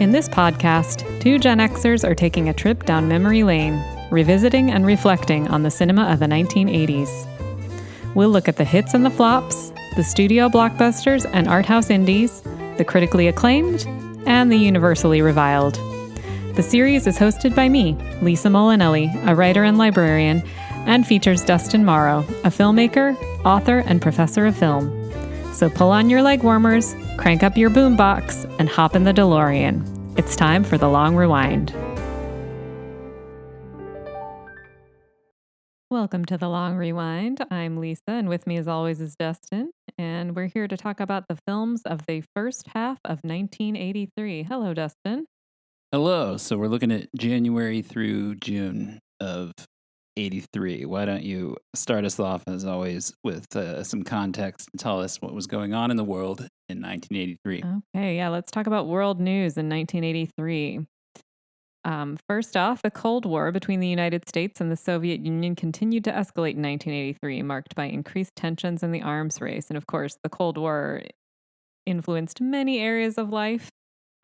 In this podcast, two Gen Xers are taking a trip down memory lane, revisiting and reflecting on the cinema of the 1980s. We'll look at the hits and the flops, the studio blockbusters and art house indies, the critically acclaimed, and the universally reviled. The series is hosted by me, Lisa Molinelli, a writer and librarian, and features Dustin Morrow, a filmmaker, author, and professor of film. So pull on your legwarmers, crank up your boombox, and hop in the DeLorean. It's time for the long rewind. Welcome to the long rewind. I'm Lisa, and with me as always is Dustin, and we're here to talk about the films of the first half of 1983. Hello, Dustin. Hello. So we're looking at January through June of 83. Why don't you start us off, as always, with some context and tell us what was going on in the world in 1983. Okay, yeah, let's talk about world news in 1983. First off, the Cold War between the United States and the Soviet Union continued to escalate in 1983, marked by increased tensions in the arms race. And of course, the Cold War influenced many areas of life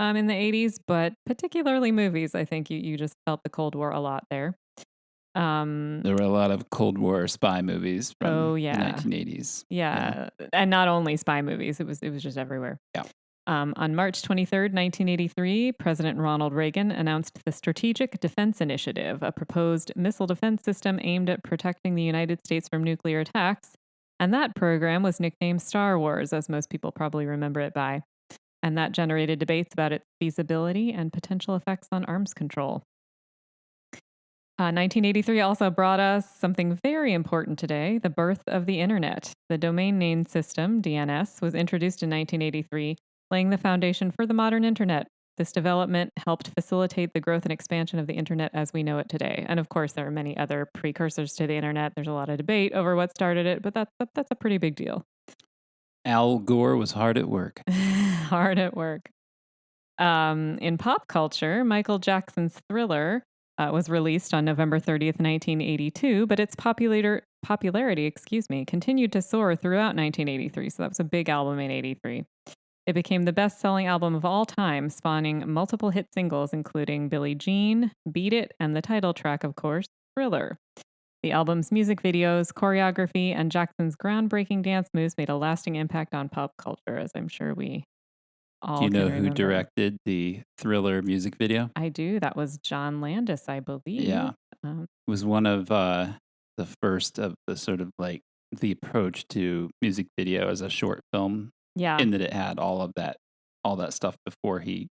in the 80s, but particularly movies. I think you just felt the Cold War a lot there. There were a lot of Cold War spy movies from the 1980s. Yeah, and not only spy movies, it was just everywhere. Yeah. On March 23rd, 1983, President Ronald Reagan announced the Strategic Defense Initiative, a proposed missile defense system aimed at protecting the United States from nuclear attacks. And that program was nicknamed Star Wars, as most people probably remember it by. And that generated debates about its feasibility and potential effects on arms control. 1983 also brought us something very important today, the birth of the internet. The domain name system, DNS, was introduced in 1983, laying the foundation for the modern internet. This development helped facilitate the growth and expansion of the internet as we know it today. And of course, there are many other precursors to the internet. There's a lot of debate over what started it, but that's a pretty big deal. Al Gore was hard at work. Hard at work. In pop culture, Michael Jackson's Thriller was released on November 30th, 1982, but its popularity, continued to soar throughout 1983. So that was a big album in 83. It became the best-selling album of all time, spawning multiple hit singles, including Billie Jean, Beat It, and the title track, of course, Thriller. The album's music videos, choreography, and Jackson's groundbreaking dance moves made a lasting impact on pop culture, as I'm sure we all Do you know can who remember. Directed the Thriller music video? I do. That was John Landis, I believe. Yeah. It was one of the first of the sort of like the approach to music video as a short film. Yeah. In that it had all that stuff before he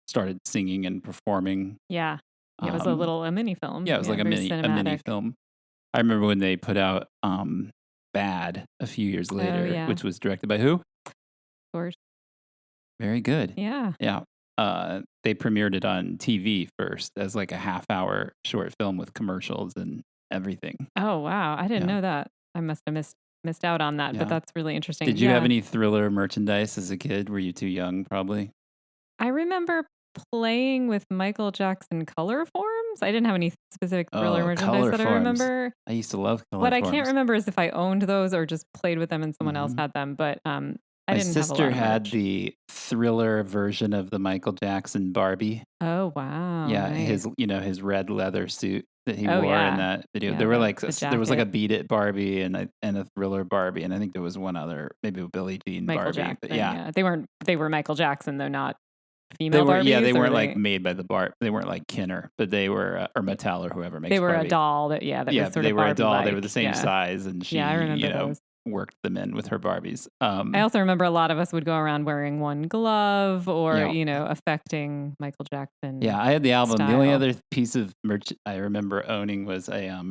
started singing and performing. Yeah. It was a mini film. Yeah, it was like a mini film. I remember when they put out Bad a few years later, which was directed by who? Of course. Very good. Yeah. Yeah. They premiered it on TV first as like a half-hour short film with commercials and everything. Oh, wow. I didn't know that. I must have missed out on that, but that's really interesting. Did you have any Thriller merchandise as a kid? Were you too young, probably? I remember playing with Michael Jackson color forms. I didn't have any specific Thriller merchandise that I remember. I used to love color What forms. I can't remember is if I owned those or just played with them and someone else had them, but My sister had the Thriller version of the Michael Jackson Barbie. Oh, wow. Yeah, nice. his red leather suit that he wore in that video. Yeah, there were like there was like a jacket. Beat It Barbie and a Thriller Barbie, and I think there was one other, maybe a Billie Jean Michael Barbie. Jackson, but yeah. They were Michael Jackson though, not female Barbies. They weren't like made by they weren't like Kinner, but they were or Mattel or whoever makes. They were Barbie. a doll that was sort they of were a doll. Barbie-like. They were the same size, and she I remember those. Worked them in with her Barbies. I also remember a lot of us would go around wearing one glove or, affecting Michael Jackson. Yeah, I had the album. style. The only other piece of merch I remember owning was a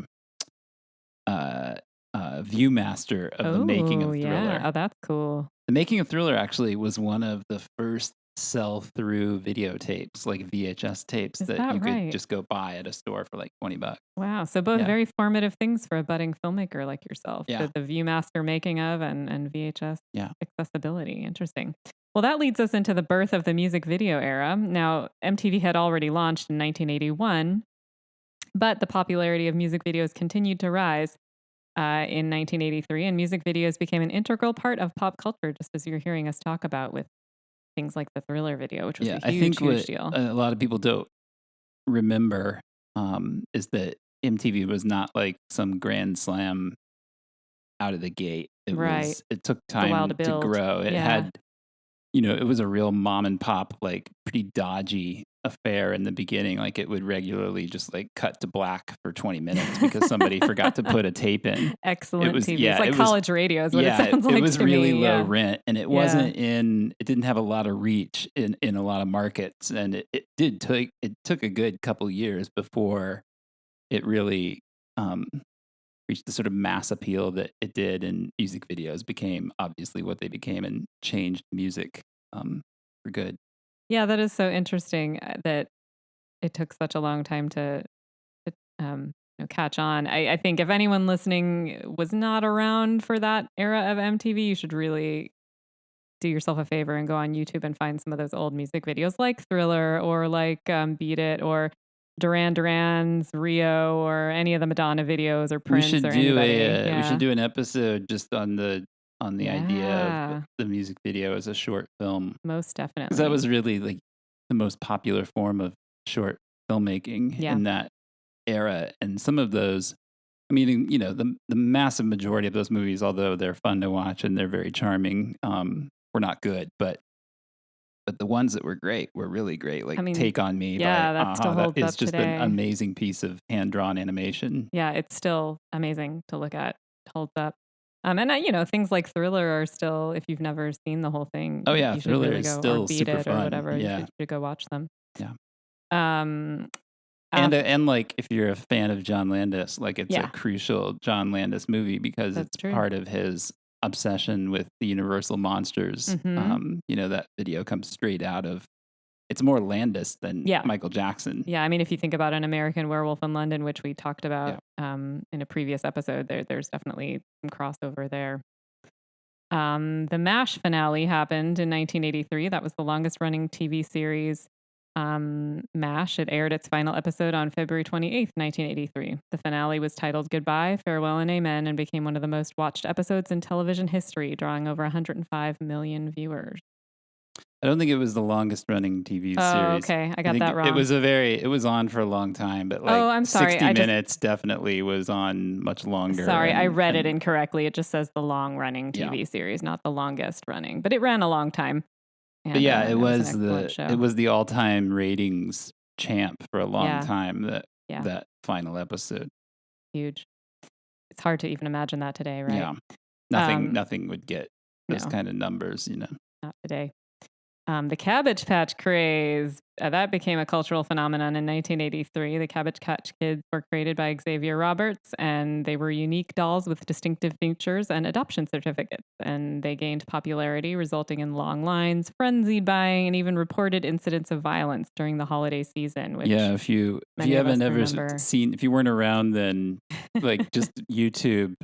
Viewmaster of the Making of Thriller. Yeah. Oh, that's cool. The Making of Thriller actually was one of the first sell-through videotapes, like VHS tapes that you could just go buy at a store for like $20. Wow. So both very formative things for a budding filmmaker like yourself. Yeah. The Viewmaster making of and VHS accessibility. Interesting. Well, that leads us into the birth of the music video era. Now, MTV had already launched in 1981, but the popularity of music videos continued to rise in 1983, and music videos became an integral part of pop culture, just as you're hearing us talk about with things like the Thriller video, which was a I huge, think huge what deal. a lot of people don't remember is that MTV was not like some grand slam out of the gate. Right. It took a while time to to build. grow. It Yeah. had, it was a real mom and pop, like pretty dodgy affair in the beginning. Like it would regularly just like cut to black for 20 minutes because somebody forgot to put a tape in. Excellent was- TV. yeah, it's like it was- college radio is what it sounds like it was to really me. low Yeah. rent, and it wasn't it didn't have a lot of reach in a lot of markets, and it took a good couple years before it really reached the sort of mass appeal that it did, and music videos became obviously what they became and changed music for good. Yeah, that is so interesting that it took such a long time to catch on. I think if anyone listening was not around for that era of MTV, you should really do yourself a favor and go on YouTube and find some of those old music videos like Thriller or like Beat It or Duran Duran's Rio or any of the Madonna videos or Prince we should or do anybody. we should do an episode just on the idea Yeah. of the music video as a short film, Most because definitely. that was really like the most popular form of short filmmaking in that era. And some of those, I mean, the massive majority of those movies, although they're fun to watch and they're very charming, were not good, but the ones that were great were really great. Like Take On Me by that still holds that up is just today. an amazing piece of hand-drawn animation. Yeah, it's still amazing to look at. It holds up. And things like Thriller are still, if you've never seen the whole thing, Oh yeah, you should Thriller really is go still or Beat super It fun. or whatever. Yeah. You should go watch them. Yeah. Um, And like if you're a fan of John Landis, like it's Yeah. a crucial John Landis movie because That's it's true. part of his obsession with the Universal monsters. Mhm. That video comes straight out of. It's more Landis than Yeah. Michael Jackson. Yeah, I mean, if you think about An American Werewolf in London, which we talked about in a previous episode, there's definitely some crossover there. The MASH finale happened in 1983. That was the longest running TV series. MASH, it aired its final episode on February 28th, 1983. The finale was titled Goodbye, Farewell, and Amen and became one of the most watched episodes in television history, drawing over 105 million viewers. I don't think it was the longest running TV Oh, series. okay. I got think that wrong. It was on for a long time, but like I'm sorry. 60 Minutes definitely was on much longer. Sorry, I read it incorrectly. It just says the long-running TV Yeah. series, not the longest running. But it ran a long time. And, But yeah, it was an excellent show. it was the all-time ratings champ for a long Yeah. time, that final episode. Huge. It's hard to even imagine that today, right? Yeah. Nothing would get those No. kind of numbers, Not today. The Cabbage Patch craze, that became a cultural phenomenon in 1983. The Cabbage Patch Kids were created by Xavier Roberts, and they were unique dolls with distinctive features and adoption certificates. And they gained popularity, resulting in long lines, frenzied buying, and even reported incidents of violence during the holiday season. Which if you haven't ever seen, if you weren't around then, like just YouTube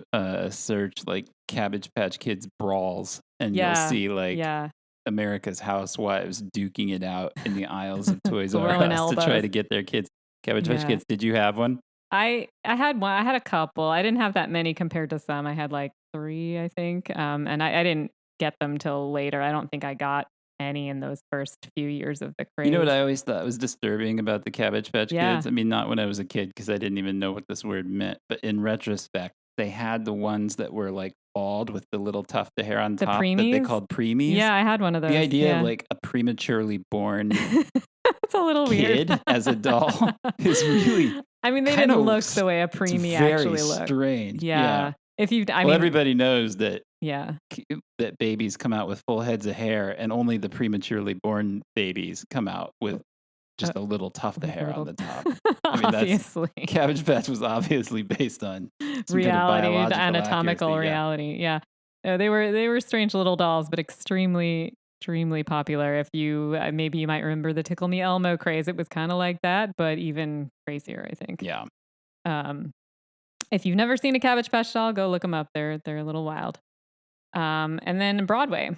search like Cabbage Patch Kids brawls, and you'll see like America's housewives duking it out in the aisles of Toys R Us to try to get their kids. Cabbage Patch Kids. Did you have one? I had one. I had a couple. I didn't have that many compared to some. I had like 3, I think. And I didn't get them till later. I don't think I got any in those first few years of the craze. You know what I always thought was disturbing about the Cabbage Patch Kids? I mean, not when I was a kid because I didn't even know what this word meant. But in retrospect, they had the ones that were like bald with the little tuft of hair on top that they called preemies. Yeah, I had one of those. The idea of like a prematurely born it's a little kid weird as a doll is really. I mean, they didn't look the way a preemie actually looked. Very strange. Yeah. If you, everybody knows that. Yeah. That babies come out with full heads of hair, and only the prematurely born babies come out with just a little tuft of hair on the top. I mean, obviously. Cabbage Patch was obviously based on reality, kind of the anatomical accuracy, reality. Yeah. They were strange little dolls, but extremely popular. If you maybe you might remember the Tickle Me Elmo craze. It was kind of like that, but even crazier, I think. Yeah. If you've never seen a Cabbage Patch doll, go look them up. They're a little wild. And then Broadway.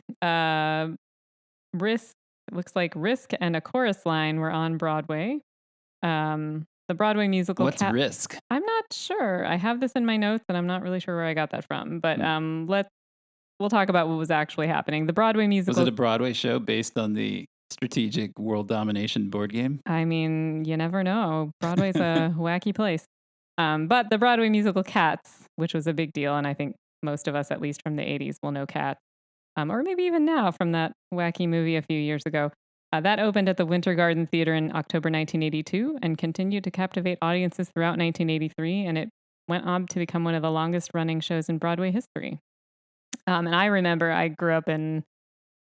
Looks like Risk and A Chorus Line were on Broadway. The Broadway musical. What's Risk? I'm not sure. I have this in my notes, and I'm not really sure where I got that from. But we'll talk about what was actually happening. The Broadway Was musical. it a Broadway show based on the strategic world domination board game? I mean, you never know. Broadway's a wacky place. But the Broadway musical Cats, which was a big deal, and I think most of us, at least from the 80s, will know Cats. Or maybe even now from that wacky movie a few years ago. That opened at the Winter Garden Theater in October 1982 and continued to captivate audiences throughout 1983, and it went on to become one of the longest running shows in Broadway history. And I remember I grew up on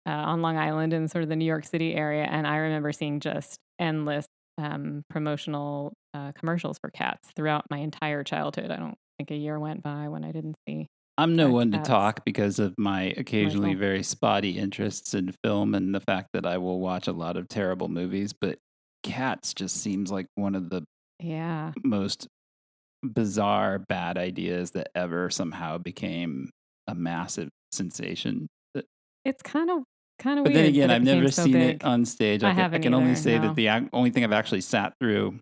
Long Island in sort of the New York City area, and I remember seeing just endless promotional commercials for Cats throughout my entire childhood. I don't think a year went by when I didn't see I'm no one to Cats talk because of my occasionally commercial. very spotty interests in film and the fact that I will watch a lot of terrible movies, but Cats just seems like one of the Yeah, most bizarre bad ideas that ever somehow became a massive sensation. it's kind of But then weird again, that it I've became never so seen it big. on stage. I I haven't can only either. say that No. the only thing I've actually sat through,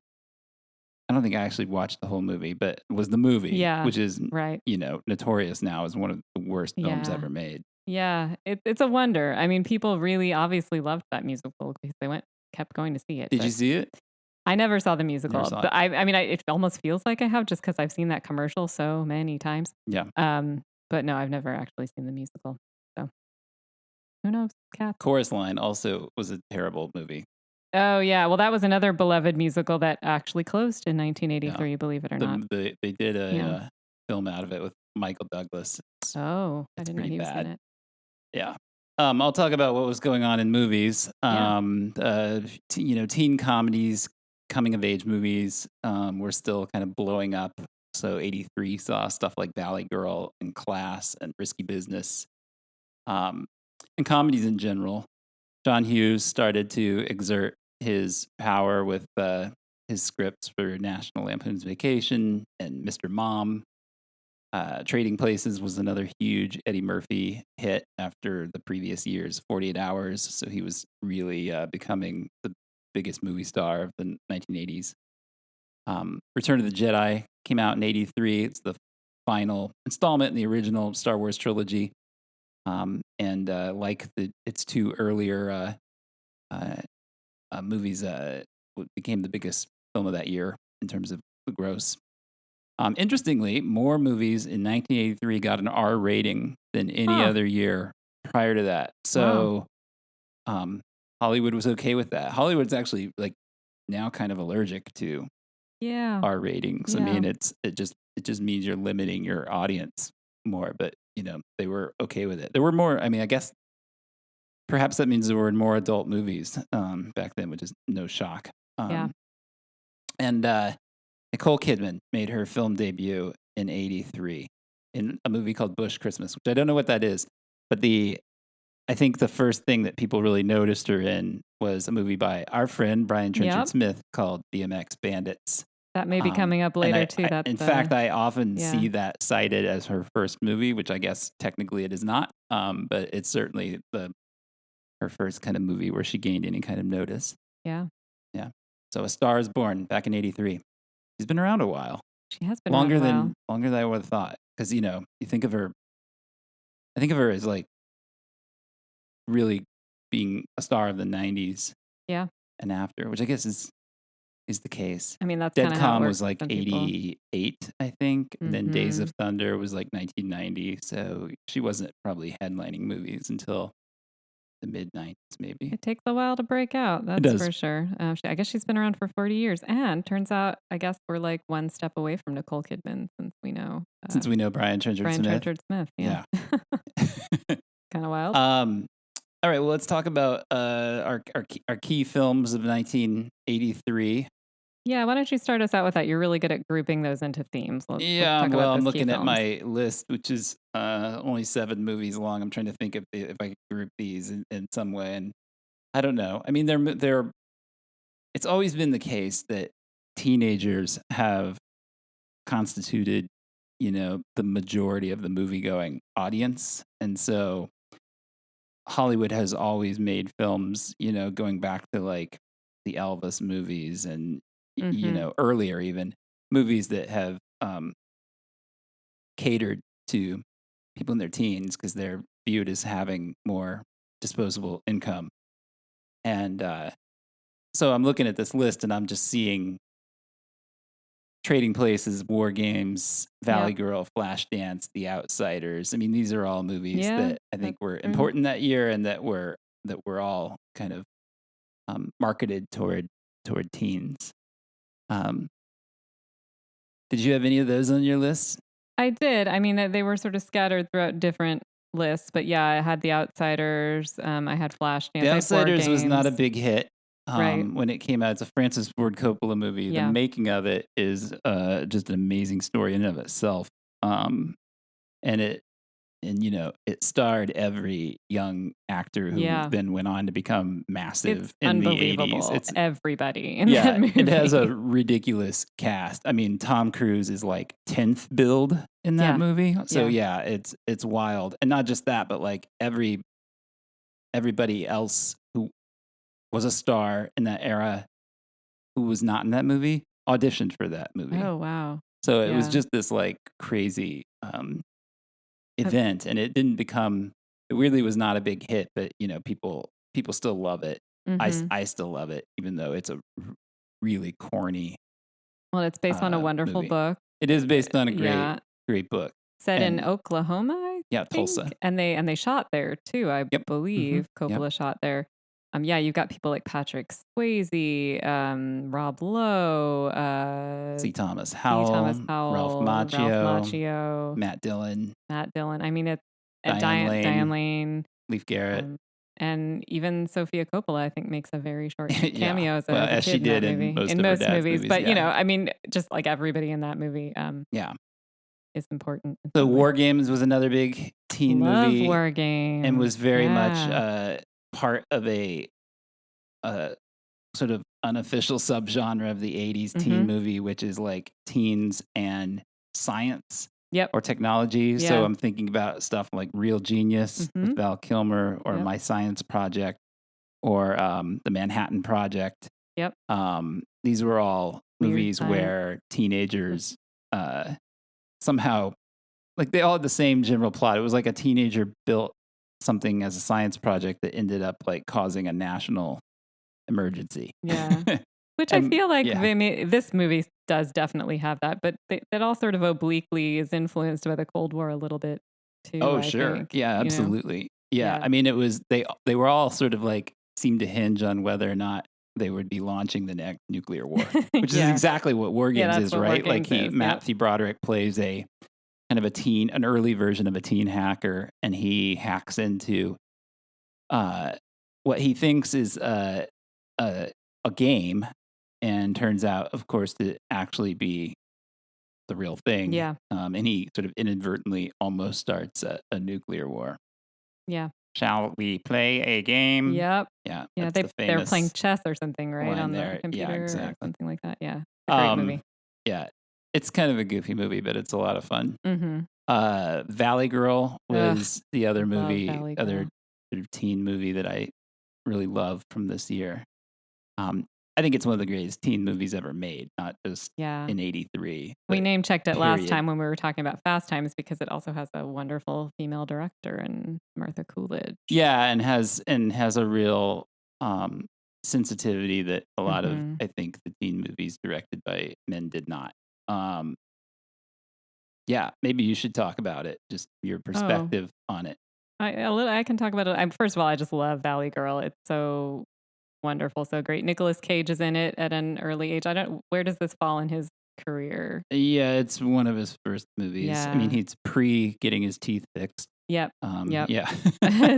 I don't think I actually watched the whole movie, but was the movie, Yeah, which is, right. notorious now as one of the worst films Yeah. ever made. Yeah, it's a wonder. I mean, people really obviously loved that musical because they kept going to see it. Did you But see it? I never saw the Never musical. saw it. But I mean, it almost feels like I have just because I've seen that commercial so many times. Yeah. But no, I've never actually seen the musical. So who knows? Cats. Chorus Line also was a terrible movie. Oh yeah, well that was another beloved musical that actually closed in Yeah. 1983. Believe it or not. They did a Yeah. film out of it with Michael Douglas. Oh, I It's didn't know pretty he was in bad. it. Yeah. I'll talk about what was going on in movies. Yeah. Teen comedies, coming of age movies were still kind of blowing up. So 83 saw stuff like Valley Girl and Class and Risky Business. And comedies in general. John Hughes started to exert his power with his scripts for National Lampoon's Vacation and Mr. Mom. Trading Places was another huge Eddie Murphy hit after the previous year's 48 Hours. So he was really becoming the biggest movie star of the 1980s. Return of the Jedi came out in 83. It's the final installment in the original Star Wars trilogy. And like its two earlier movies, became the biggest film of that year in terms of the gross. Interestingly, more movies in 1983 got an R rating than any Huh. other year prior to that. So Hollywood was okay with that. Hollywood's actually like now kind of allergic to Yeah. R ratings. I Yeah. mean, it just means you're limiting your audience more, but they were okay with it. There were more, I mean, I guess perhaps that means there were more adult movies back then, which is no shock. Yeah. And Nicole Kidman made her film debut in 83 in a movie called Bush Christmas, which I don't know what that is, but I think the first thing that people really noticed her in was a movie by our friend Brian Trenchard Yep. Smith called DMX Bandits. That may be coming up And later too. That's in fact, I often yeah. see that cited as her first movie, which I guess technically it is not, but it's certainly her first kind of movie where she gained any kind of notice. Yeah. Yeah. So A Star Is Born back in 83. She's been around a while. She has been longer around a while. longer than I would have thought. Because you think of her, I think of her as like really being a star of the 90s. Yeah. And after, which I guess is the case. I mean, that's kind of how it Deadcom works was like for some people. 88, I think. And then Days Mhm. of Thunder was like 1990. So she wasn't probably headlining movies until the mid-90s, maybe. It takes a while to break out. That's does. for sure. I guess she's been around for 40 years. And turns out, I guess we're like one step away from Nicole Kidman since we know Brian Trenchard Brian Smith. Trenchard Smith. Yeah. Kind of wild. All right, well, let's talk about our key films of 1983. Yeah, why don't you start us out with that? You're really good at grouping those into themes. Let's talk about I'm those key looking at films. my list, which is only 7 movies long. I'm trying to think if I could group these in some way, and I don't know. I mean, they're. It's always been the case that teenagers have constituted, the majority of the movie-going audience, and so Hollywood has always made films, going back to like the Elvis movies and earlier even movies that have catered to people in their teens because they're viewed as having more disposable income. And so I'm looking at this list and I'm just seeing Trading Places, War Games, Valley Yep. Girl, Flashdance, The Outsiders. I mean, these are all movies Yeah, that I think that's were true. important that year and that were all kind of marketed toward teens. Did you have any of those on your list? I did. I mean, they were sort of scattered throughout different lists, but yeah, I had The Outsiders. I had Flashdance. The I had War Outsiders was not a Games. big hit Right. when it came out. It's a Francis Ford Coppola movie. The Yeah. making of it is just an amazing story in and of itself. And it starred every young actor who Yeah. then went on to become massive It's in the unbelievable. 80s. It's everybody in that movie. it has a ridiculous cast. I mean, Tom Cruise is like 10th build in that Yeah. movie. So Yeah. it's wild. And not just that, but like everybody else who was a star in that era who was not in that movie auditioned for that movie. Oh, wow. So it was Yeah. just this like crazy event, and it didn't become. It really was not a big hit, but people still love it. Mhm. I still love it, even though it's a really corny. Well, it's based on a wonderful movie. book. It is based on a Yeah. great book. Set in And- Oklahoma, I Yeah, think. Tulsa. And they shot there too, I Yep. believe. Mhm. Yep. Coppola shot there. Yeah, you've got people like Patrick Swayze, Rob Lowe, C. Thomas C. Howell, Thomas Ralph Howell, Macchio, Matt Dillon, Matt Dillon. I mean, it's Diane Lane. Diane Lane, Leif Garrett. and even Sophia Coppola, I think, makes a very short Yeah. cameo as a Well, kid as she in did that in movie. most in of her most dad's movies. movies, But yeah. I mean, just like everybody in that movie, Yeah. is important. in So some way. War Games was another big teen Love movie War Games. and was very much Yeah. part of a sort of unofficial subgenre of the 80s teen Mhm. movie, which is like teens and science Yep. or technology. So Yeah. I'm thinking about stuff like Real Genius Mhm. with Val Kilmer, or Yep. My Science Project, or The Manhattan Project. Yep. These were all Weird movies Science. where teenagers somehow, like, they all had the same general plot. It was like a teenager built something as a science project that ended up like causing a national emergency. Yeah. Which I feel like yeah. this movie does definitely have that, but that all sort of obliquely is influenced by the Cold War a little bit too. Oh, I sure. think, Yeah, absolutely. Yeah. Yeah. I mean, it was, they were all sort of like seemed to hinge on whether or not they would be launching the next nuclear war, which is Yeah. exactly what War Yeah, Games that's is, what War right? Like Games is, Matthew Broderick plays a kind of an early version of a teen hacker, and he hacks into what he thinks is a game, and turns out, of course, to actually be the real thing. Yeah. And he sort of inadvertently almost starts a nuclear war. Yeah. Shall we play a game? Yep. Yeah. Yeah. That's the They're playing famous chess or something, right? line On the there. Yeah, computer or exactly. something like that. Yeah. It's a great movie. Yeah. It's kind of a goofy movie, but it's a lot of fun. Mm-hmm. Valley Girl was the other love movie, Valley other Girl. sort of teen movie that I really love from this year. I think it's one of the greatest teen movies ever made, not just Yeah. in '83. We but name checked it last period. time when we were talking about Fast Times because it also has a wonderful female director and Martha Coolidge. Yeah, and has a real sensitivity that a lot of, Mhm. I think, the teen movies directed by men did not. Yeah, maybe you should talk about it, just your perspective on it. I can talk about it. First of all, I just love Valley Girl. It's so wonderful, so great. Nicolas Cage is in it at an early age. Where does this fall in his career? Yeah, it's one of his first movies. I mean, Yeah. he's pre getting his teeth fixed. Yep. Yep. Yeah.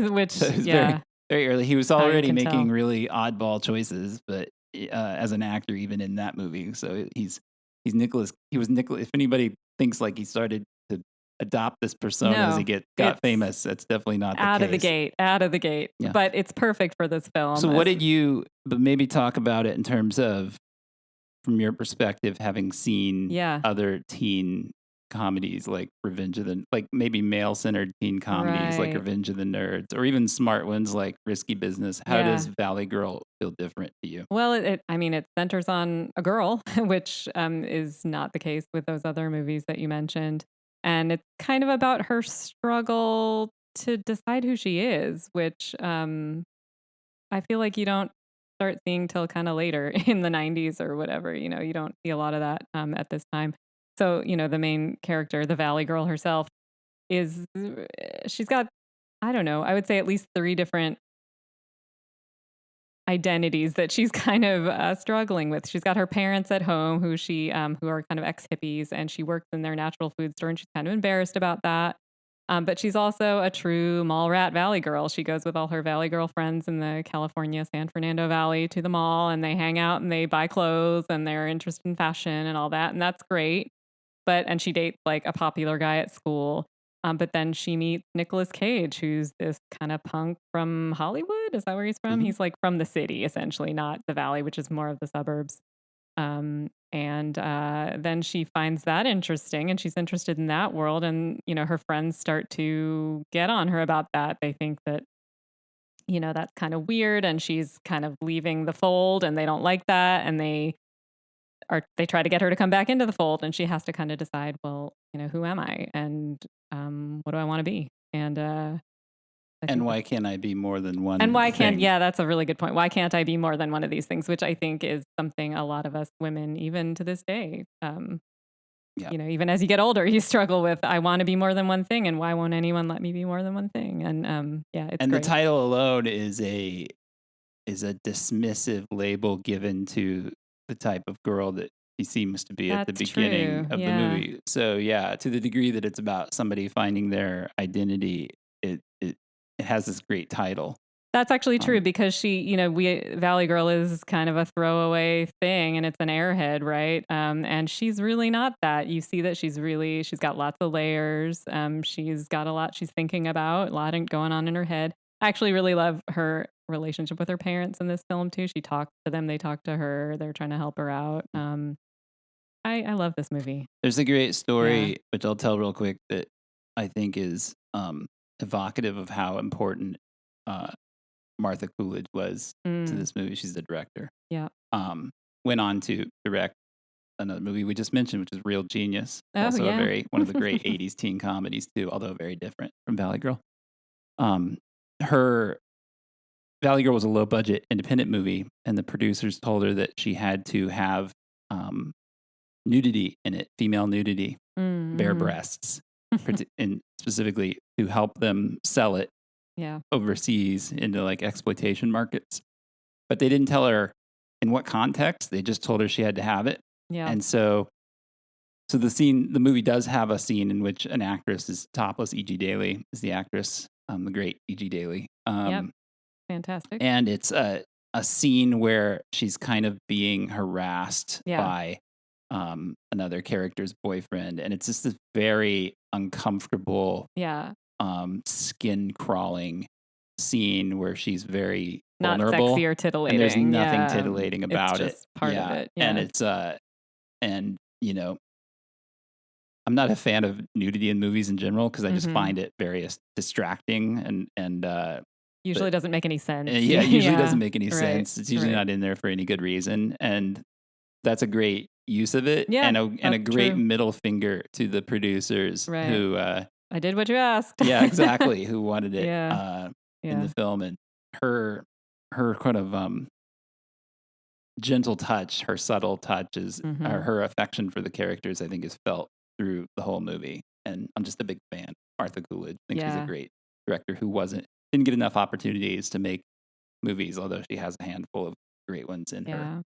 Which, So it was yeah. very early. He was How you already can making tell. really oddball choices, but as an actor, even in that movie. So he's Nicholas. He was Nicholas. If anybody thinks like he started to adopt this persona as he got it's famous, that's definitely not the case. Out of the gate. Yeah. But it's perfect for this film. So but maybe talk about it in terms of, from your perspective, having seen other teen comedies like maybe male-centered teen comedies like Right. Revenge of the Nerds, or even smart ones like Risky Business. How Yeah. does Valley Girl feel different to you? Well, it centers on a girl, which is not the case with those other movies that you mentioned. And it's kind of about her struggle to decide who she is, which I feel like you don't start seeing till kind of later in the 90s or whatever. You don't see a lot of that at this time. So, the main character, the Valley Girl herself, she's got, I don't know, I would say at least 3 different identities that she's kind of struggling with. She's got her parents at home who who are kind of ex-hippies, and she works in their natural food store, and she's kind of embarrassed about that. But she's also a true mall rat Valley girl. She goes with all her Valley girl friends in the California San Fernando Valley to the mall, and they hang out and they buy clothes, and they're interested in fashion and all that. And that's great. And she dates like a popular guy at school. But then she meets Nicolas Cage, who's this kind of punk from Hollywood. Is that where he's from? Mhm. He's like from the city, essentially, not the Valley, which is more of the suburbs. And then she finds that interesting, and she's interested in that world. And, her friends start to get on her about that. They think that, that's kind of weird, and she's kind of leaving the fold, and they don't like that. And they try to get her to come back into the fold, and she has to kind of decide, well, who am I? And what do I want to be? And And why can't I be more than one and why can't, thing? yeah, that's a really good point. Why can't I be more than one of these things? Which I think is something a lot of us women, even to this day, Yeah. even as you get older, you struggle with, I want to be more than one thing, and why won't anyone let me be more than one thing? And it's And great. the title alone is a dismissive label given to the type of girl that she seems to be at the That's beginning true. of Yeah. the movie. So yeah, to the degree that it's about somebody finding their identity, it has this great title. That's actually true, because she, Valley Girl is kind of a throwaway thing, and it's an airhead, right? And she's really not that. You see that she's got lots of layers. She's got a lot she's thinking about, a lot going on in her head. I actually really love her relationship with her parents in this film too. She talks to them, they talk to her, they're trying to help her out. I love this movie. There's a great story, which I'll tell real quick, that I think is evocative of how important Martha Coolidge was to this movie. She's the director. Yeah. Went on to direct another movie we just mentioned, which is Real Genius. Also one of the great 80s teen comedies too, although very different from Valley Girl. Her Valley Girl was a low budget independent movie, and the producers told her that she had to have nudity in it, female nudity, bare breasts, and specifically to help them sell it overseas into like exploitation markets. But they didn't tell her in what context. They just told her she had to have it. Yeah. And so the movie does have a scene in which an actress is topless. E.G. Daily is the actress, the great E.G. Daily. Fantastic. And it's a scene where she's kind of being harassed by another character's boyfriend. And it's just this very uncomfortable, skin crawling scene where she's very not vulnerable, sexy or titillating. and there's nothing titillating about it's just part of it. And it's and I'm not a fan of nudity in movies in general, because I just find it very distracting and usually doesn't make any sense. Usually doesn't make any Right. sense. It's usually not in there for any good reason, and that's a great use of it. Yeah, and a great true. middle finger to the producers who I did what you asked. yeah, exactly, who wanted it in the film. And her kind of gentle touch, her subtle touch is her affection for the characters, I think, is felt through the whole movie. And I'm just a big fan. Martha Coolidge, I think she's a great director who didn't get enough opportunities to make movies, although she has a handful of great ones in her.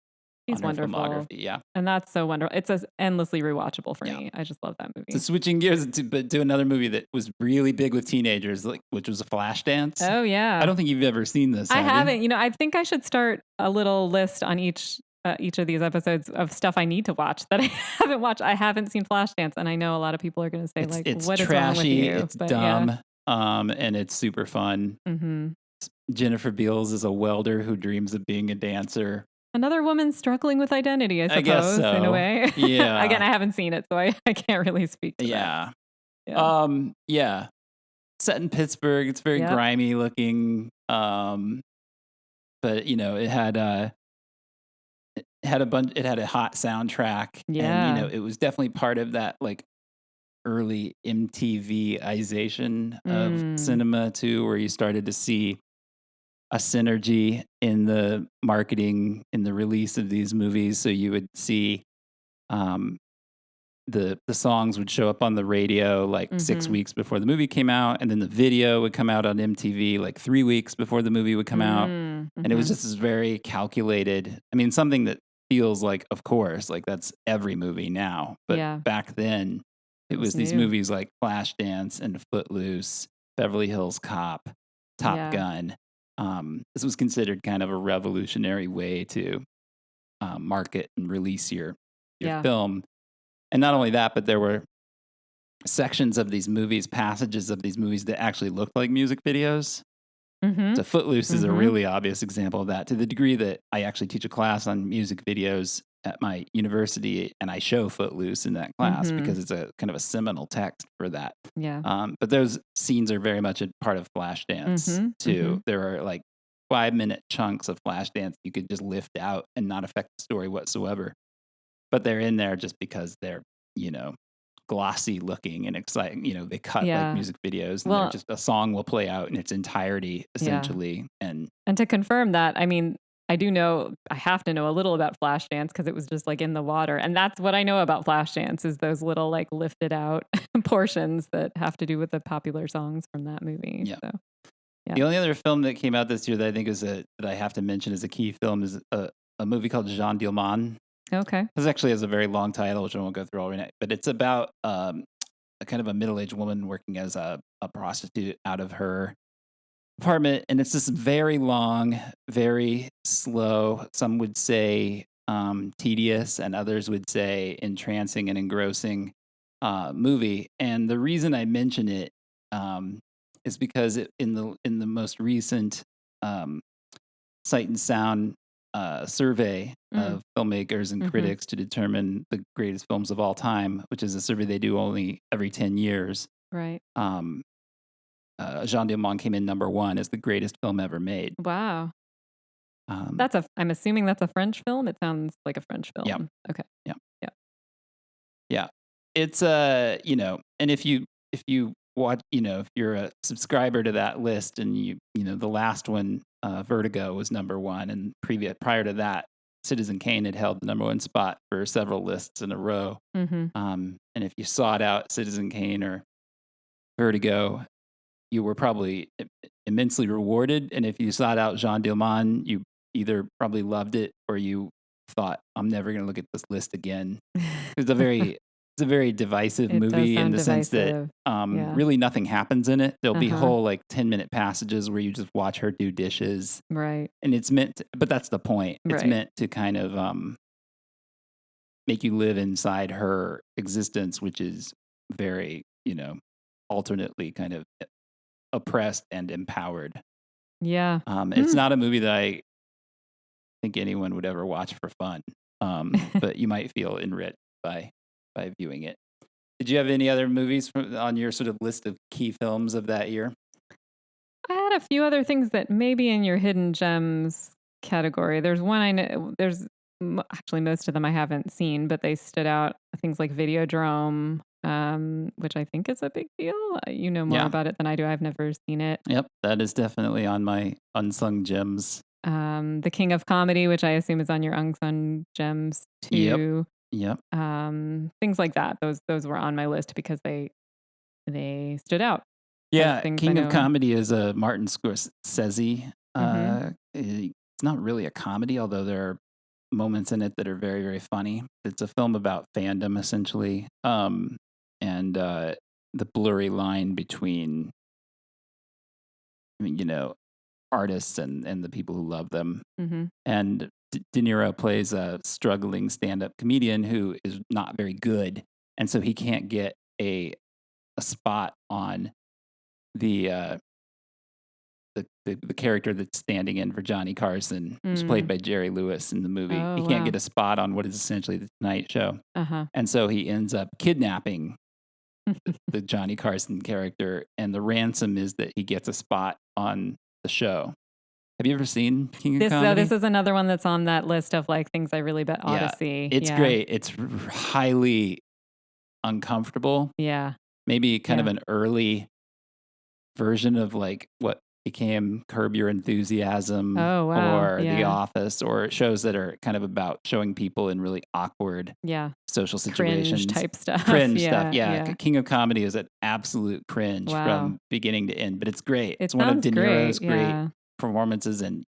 She's wonderful. Filmography, yeah. And that's so wonderful. It's endlessly rewatchable for me. I just love that movie. So switching gears to another movie that was really big with teenagers, which was a Flashdance. Oh, yeah. I don't think you've ever seen this. I haven't. I think I should start a little list on each of these episodes of stuff I need to watch that I haven't watched. I haven't seen Flashdance, and I know a lot of people are going to say, it's what trashy, is wrong with you? It's dumb, and it's super fun. Mm-hmm. Jennifer Beals is a welder who dreams of being a dancer. Another woman struggling with identity, I suppose, guess so. In a way. Yeah. Again, I haven't seen it, so I can't really speak to that. Yeah. Set in Pittsburgh. It's very grimy looking. But it had a hot soundtrack. Yeah. And it was definitely part of that like early MTV-ization of cinema too, where you started to see a synergy in the marketing, in the release of these movies. So you would see the songs would show up on the radio like 6 weeks before the movie came out, and then the video would come out on MTV like 3 weeks before the movie would come out. And it was just this very calculated, I mean, something that feels like, of course, like that's every movie now. But back then, it was these movies like Flashdance and Footloose, Beverly Hills Cop, Top Gun. This was considered kind of a revolutionary way to market and release your film. And not only that, but there were sections of these movies, passages of these movies that actually looked like music videos. So Footloose is a really obvious example of that, to the degree that I actually teach a class on music videos at my university, and I show Footloose in that class because it's a kind of a seminal text for that. But those scenes are very much a part of Flashdance too. There are like 5-minute chunks of Flashdance you could just lift out and not affect the story whatsoever. But they're in there just because they're, glossy looking and exciting. They cut like music videos, and they're just, a song will play out in its entirety, essentially. And to confirm that, I mean, I have to know a little about Flashdance because it was just like in the water. And that's what I know about Flashdance, is those little like lifted out portions that have to do with the popular songs from that movie. Yeah. So, the only other film that came out this year that I think is that I have to mention as a key film is a movie called Jean Dielman. Okay. This actually has a very long title, which I won't go through all right now, but it's about a kind of a middle-aged woman working as a prostitute out of her apartment. And it's this very long, very slow, some would say tedious, and others would say entrancing and engrossing movie. And the reason I mention it is because in the most recent Sight and Sound survey of filmmakers and critics to determine the greatest films of all time, which is a survey they do only every 10 years. Right. Jean Dielman came in number 1 as the greatest film ever made. Wow. I'm assuming that's a French film. It sounds like a French film. Yeah. Okay. Yeah. Yeah. Yeah. It's and if you watch, if you're a subscriber to that list, and the last one, Vertigo, was number 1, and prior to that, Citizen Kane had held the number 1 spot for several lists in a row. And if you sought out Citizen Kane or Vertigo, you were probably immensely rewarded. And if you sought out Jean Dielman, you either probably loved it or you thought, I'm never going to look at this list again. It's a very divisive movie in the sense that really nothing happens in it. There'll be whole like 10-minute passages where you just watch her do dishes. Right. And it's meant to, but that's the point. It's meant to kind of make you live inside her existence, which is very, alternately kind of oppressed and empowered. Yeah. It's not a movie that I think anyone would ever watch for fun. But you might feel enriched by viewing it. Did you have any other movies on your sort of list of key films of that year? I had a few other things that may be in your hidden gems category. There's one I know. There's actually most of them I haven't seen, but they stood out. Things like Videodrome, which I think is a big deal. You know more about it than I do. I've never seen it. Yep, that is definitely on my unsung gems. The King of Comedy, which I assume is on your unsung gems too. Yep. Things like that. Those were on my list because they stood out. Yeah, King of Comedy is a Martin Scorsese. It's not really a comedy, although there are moments in it that are very, very funny. It's a film about fandom, essentially, and the blurry line between, artists and the people who love them. And De Niro plays a struggling stand-up comedian who is not very good, and so he can't get a spot on the character that's standing in for Johnny Carson, who's played by Jerry Lewis in the movie. He can't get a spot on what is essentially the Tonight Show, and so he ends up kidnapping the Johnny Carson character, and the ransom is that he gets a spot on the show. Have you ever seen King of Comedy? This is another one that's on that list of like things I really ought to see. It's great. It's highly uncomfortable. Yeah. Maybe kind of Yeah. an early version of like what became Curb Your Enthusiasm Oh, wow. or The Yeah. Office, or shows that are kind of about showing people in really awkward Yeah. social situations. Cringe type stuff. Cringe Yeah, stuff. Yeah. yeah. King of Comedy is an absolute cringe Wow. from beginning to end, but it's great. It It's one of sounds De Niro's great. great Yeah. performances, and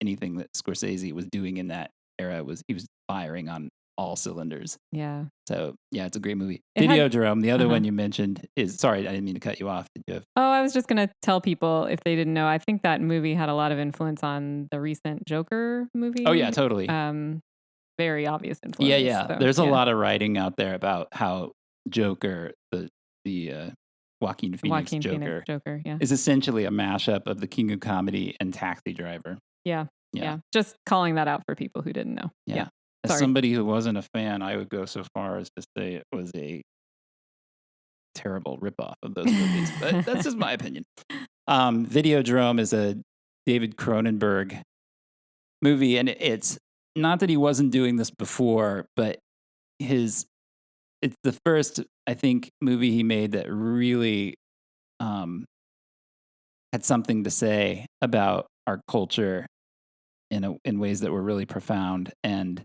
anything that Scorsese was doing in that era he was firing on all cylinders. Yeah. So yeah, it's a great movie. It had- Videodrome, the other Uh-huh. one you mentioned is, sorry, I didn't mean to cut you off. Did you have? Oh, I was just going to tell people if they didn't know, I think that movie had a lot of influence on the recent Joker movie. Oh yeah, totally. Very obvious influence. Yeah. So, There's a lot of writing out there about how Joker, the Joaquin Phoenix Joker, yeah. is essentially a mashup of the King of Comedy and Taxi Driver. Yeah. Just calling that out for people who didn't know. Yeah. As somebody who wasn't a fan, I would go so far as to say it was a terrible ripoff of those movies, but that's just my opinion. Videodrome is a David Cronenberg movie, and it's not that he wasn't doing this before, but it's the first, I think, movie he made that really had something to say about our culture in ways that were really profound. And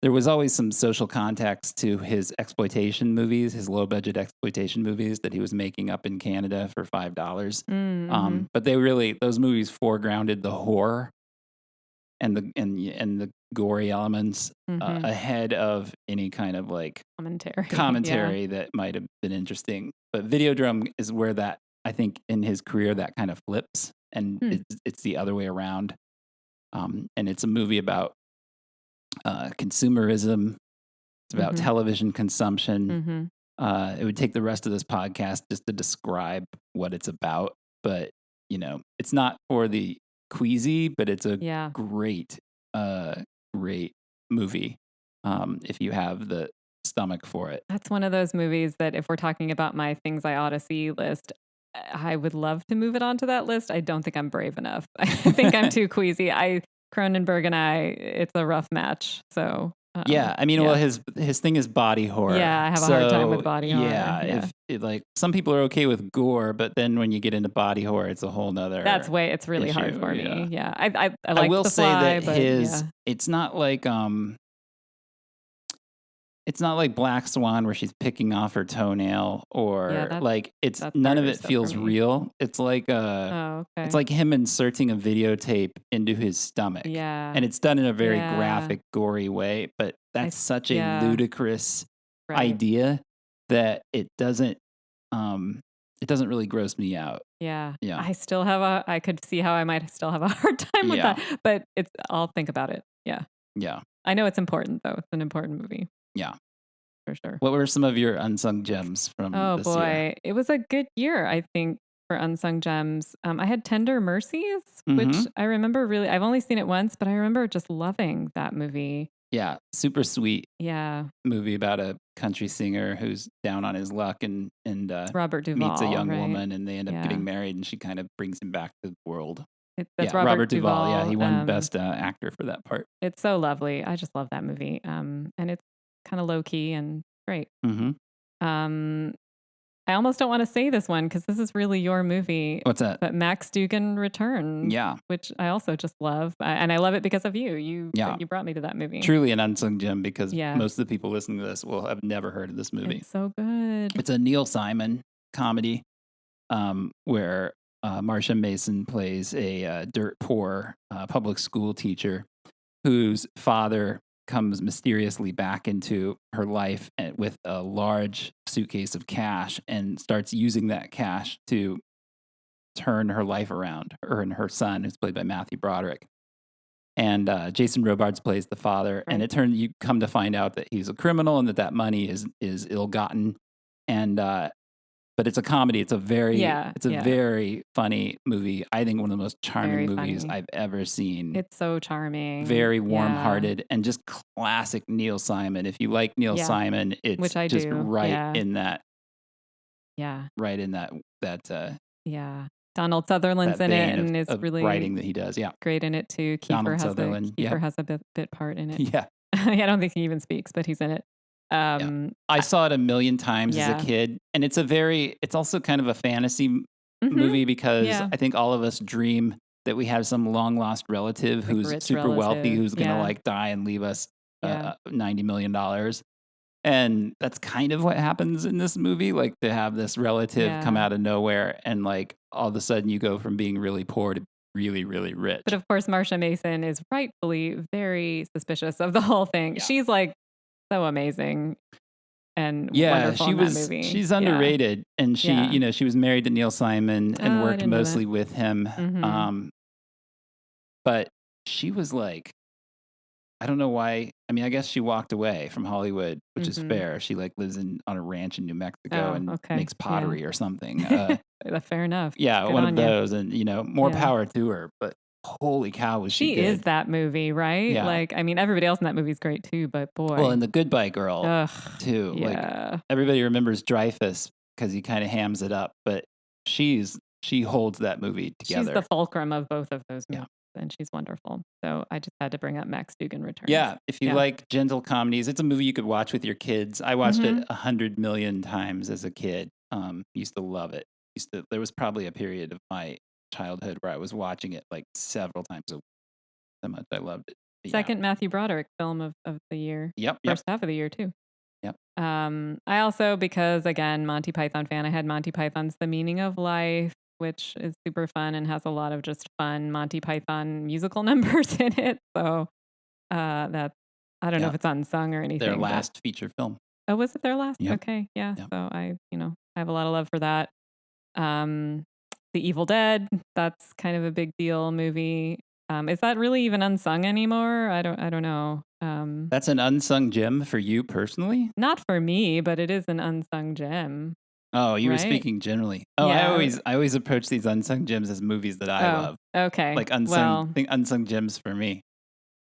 there was always some social context to his exploitation movies, his low-budget exploitation movies that he was making up in Canada for $5. Mm-hmm. But those movies foregrounded the horror and the gory elements ahead of any kind of like commentary that might have been interesting. But Videodrome is where that, I think, in his career, that kind of flips, and it's the other way around. And it's a movie about consumerism. It's about television consumption. It would take the rest of this podcast just to describe what it's about, but it's not for the queasy, but it's a great movie if you have the stomach for it. That's one of those movies that if we're talking about my things I ought to see list, I would love to move it onto that list. I don't think I'm brave enough. I think I'm too queasy. Cronenberg and it's a rough match. So well, his thing is body horror. Yeah, I have a hard time with body horror. Yeah, if some people are okay with gore, but then when you get into body horror, it's a whole nother. It's really issue. hard for me. Yeah, I like I will The say Fly, that it's not like it's not like Black Swan where she's picking off her toenail or none of it feels real. It's like it's like him inserting a videotape into his stomach. Yeah. And it's done in a very graphic, gory way, but that's such a ludicrous idea that it doesn't really gross me out. Yeah. Yeah. I could see how I might still have a hard time with that, but I'll think about it. Yeah. Yeah. I know it's important though. It's an important movie. Yeah. For sure. What were some of your unsung gems from this year? It was a good year, I think, for unsung gems. I had Tender Mercies, which I remember I've only seen it once, but I remember just loving that movie. Yeah, super sweet. Yeah. Movie about a country singer who's down on his luck and Robert Duvall, meets a young woman, and they end up getting married, and she kind of brings him back to the world. That's Robert Duvall. Yeah, he won Best Actor for that part. It's so lovely. I just love that movie. And it's kind of low key and great. I almost don't want to say this one because this is really your movie. What's that? But Max Dugan Returns. Yeah. Which I also just love. And I love it because of you. You brought me to that movie. Truly an unsung gem because most of the people listening to this will have never heard of this movie. It's so good. It's a Neil Simon comedy where Marsha Mason plays a dirt poor public school teacher whose father comes mysteriously back into her life with a large suitcase of cash and starts using that cash to turn her life around, her and her son, who's played by Matthew Broderick. And Jason Robards plays the father. Right. And you come to find out that he's a criminal and that money is ill-gotten. And but it's a comedy. It's a very very funny movie. I think one of the most charming movies I've ever seen. It's so charming. Very warm-hearted and just classic Neil Simon. If you like Neil Simon, it's which I just do. right in that. Yeah. Right in that. Donald Sutherland's in it and is really writing that he does. Yeah. Great in it too. Kiefer has a bit part in it. Yeah. I don't think he even speaks, but he's in it. I saw it a million times as Yeah. a kid, and it's also kind of a fantasy Mhm. movie because Yeah. I think all of us dream that we have some long lost relative Like who's rich super wealthy, relative. who's going to Yeah. like die and leave us Yeah. $90 million. And that's kind of what happens in this movie. Like to have this relative come Yeah. out of nowhere and like all of a sudden you go from being really poor to really, really rich. But of course, Marsha Mason is rightfully very suspicious of the whole thing. Yeah. She's like so amazing and Yeah, wonderful in that movie. she's Yeah. underrated, and she, Yeah. you know, she was married to Neil Simon and Oh, I worked didn't know that. mostly with him. Mhm. But she was like, I don't know why. I mean, I guess she walked away from Hollywood, which is Mhm. fair. She like lives on a ranch in New Mexico Oh, and okay. makes pottery or something. Fair enough. Yeah, Good one on of you. those, and you know, more Yeah. power to her. But holy cow, was she She good? is that movie, right? Yeah. Like, I mean, everybody else in that movie is great too, but boy. Well, and the Goodbye Girl Ugh. too. Like Yeah. everybody remembers Dreyfus because he kind of hams it up, but she holds that movie together. She's the fulcrum of both of those Yeah. movies, and she's wonderful. So I just had to bring up Max Dugan Returns. Yeah, if you Yeah. like gentle comedies, it's a movie you could watch with your kids. I watched Mhm. it 100 million times as a kid. Used to love it. There was probably a period of my childhood where I was watching it like several times a week. So much I loved it. But yeah. Second Matthew Broderick film of the year. Yep. First half of the year too. Yep. I also, because again, Monty Python fan, I had Monty Python's The Meaning of Life, which is super fun and has a lot of just fun Monty Python musical numbers in it. So that's, I don't know if it's unsung or anything. Their last feature film. Oh, was it their last? Yep. Okay. Yeah. Yep. So I have a lot of love for that. The Evil Dead, that's kind of a big deal movie. Is that really even unsung anymore? I don't know. That's an unsung gem for you personally? Not for me, but it is an unsung gem. Oh, you were Right? speaking generally. Oh, Yeah. I always approach these unsung gems as movies that I love. Okay. Like Well, unsung gems for me.